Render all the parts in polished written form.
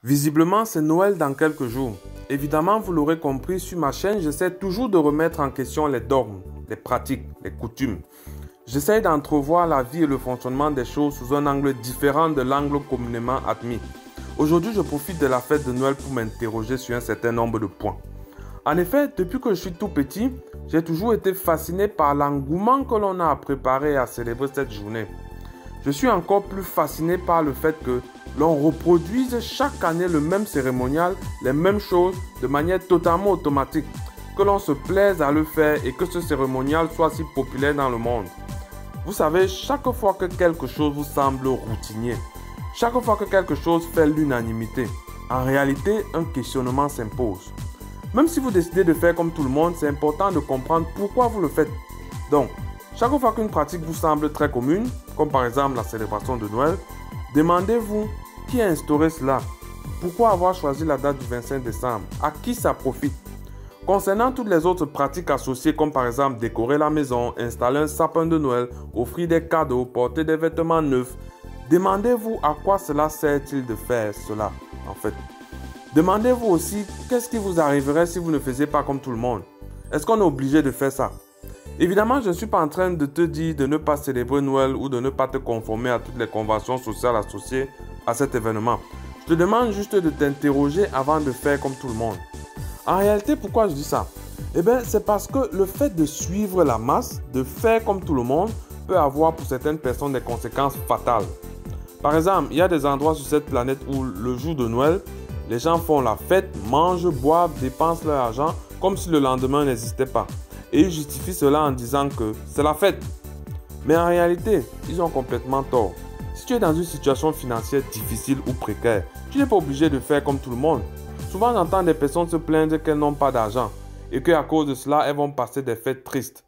Visiblement, c'est Noël dans quelques jours. Évidemment, vous l'aurez compris, sur ma chaîne, j'essaie toujours de remettre en question les dogmes, les pratiques, les coutumes. J'essaie d'entrevoir la vie et le fonctionnement des choses sous un angle différent de l'angle communément admis. Aujourd'hui, je profite de la fête de Noël pour m'interroger sur un certain nombre de points. En effet, depuis que je suis tout petit, j'ai toujours été fasciné par l'engouement que l'on a à préparer et à célébrer cette journée. Je suis encore plus fasciné par le fait que l'on reproduise chaque année le même cérémonial, les mêmes choses de manière totalement automatique, que l'on se plaise à le faire et que ce cérémonial soit si populaire dans le monde. Vous savez, chaque fois que quelque chose vous semble routinier, chaque fois que quelque chose fait l'unanimité, en réalité, un questionnement s'impose. Même si vous décidez de faire comme tout le monde, c'est important de comprendre pourquoi vous le faites. Donc, chaque fois qu'une pratique vous semble très commune, comme par exemple la célébration de Noël, demandez-vous qui a instauré cela? Pourquoi avoir choisi la date du 25 décembre? À qui ça profite? Concernant toutes les autres pratiques associées, comme par exemple décorer la maison, installer un sapin de Noël, offrir des cadeaux, porter des vêtements neufs, demandez-vous à quoi cela sert-il de faire cela en fait? Demandez-vous aussi qu'est-ce qui vous arriverait si vous ne faisiez pas comme tout le monde? Est-ce qu'on est obligé de faire ça? Évidemment, je ne suis pas en train de te dire de ne pas célébrer Noël ou de ne pas te conformer à toutes les conventions sociales associées à cet événement. Je te demande juste de t'interroger avant de faire comme tout le monde. En réalité, pourquoi je dis ça? Eh bien, c'est parce que le fait de suivre la masse, de faire comme tout le monde, peut avoir pour certaines personnes des conséquences fatales. Par exemple, il y a des endroits sur cette planète où le jour de Noël, les gens font la fête, mangent, boivent, dépensent leur argent comme si le lendemain n'existait pas. Et ils justifient cela en disant que c'est la fête. Mais en réalité, ils ont complètement tort. Si tu es dans une situation financière difficile ou précaire, tu n'es pas obligé de faire comme tout le monde. Souvent, j'entends des personnes se plaindre qu'elles n'ont pas d'argent et qu'à cause de cela, elles vont passer des fêtes tristes.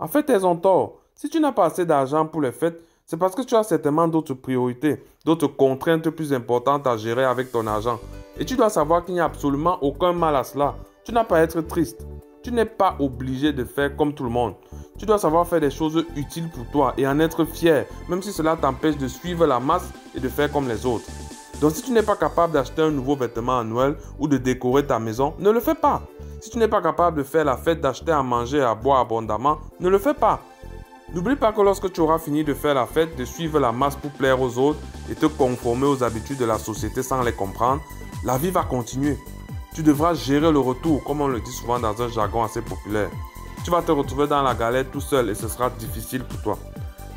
En fait, elles ont tort. Si tu n'as pas assez d'argent pour les fêtes, c'est parce que tu as certainement d'autres priorités, d'autres contraintes plus importantes à gérer avec ton argent. Et tu dois savoir qu'il n'y a absolument aucun mal à cela. Tu n'as pas à être triste. Tu n'es pas obligé de faire comme tout le monde. Tu dois savoir faire des choses utiles pour toi et en être fier, même si cela t'empêche de suivre la masse et de faire comme les autres. Donc si tu n'es pas capable d'acheter un nouveau vêtement à Noël ou de décorer ta maison, ne le fais pas. Si tu n'es pas capable de faire la fête, d'acheter à manger et à boire abondamment, ne le fais pas. N'oublie pas que lorsque tu auras fini de faire la fête, de suivre la masse pour plaire aux autres et te conformer aux habitudes de la société sans les comprendre, la vie va continuer. Tu devras gérer le retour, comme on le dit souvent dans un jargon assez populaire. Tu vas te retrouver dans la galère tout seul et ce sera difficile pour toi.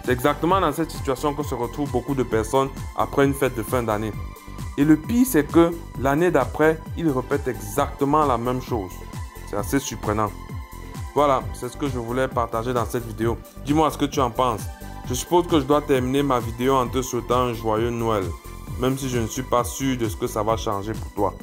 C'est exactement dans cette situation que se retrouvent beaucoup de personnes après une fête de fin d'année. Et le pire, c'est que l'année d'après, ils répètent exactement la même chose. C'est assez surprenant. Voilà, c'est ce que je voulais partager dans cette vidéo. Dis-moi ce que tu en penses. Je suppose que je dois terminer ma vidéo en te souhaitant un joyeux Noël, même si je ne suis pas sûr de ce que ça va changer pour toi.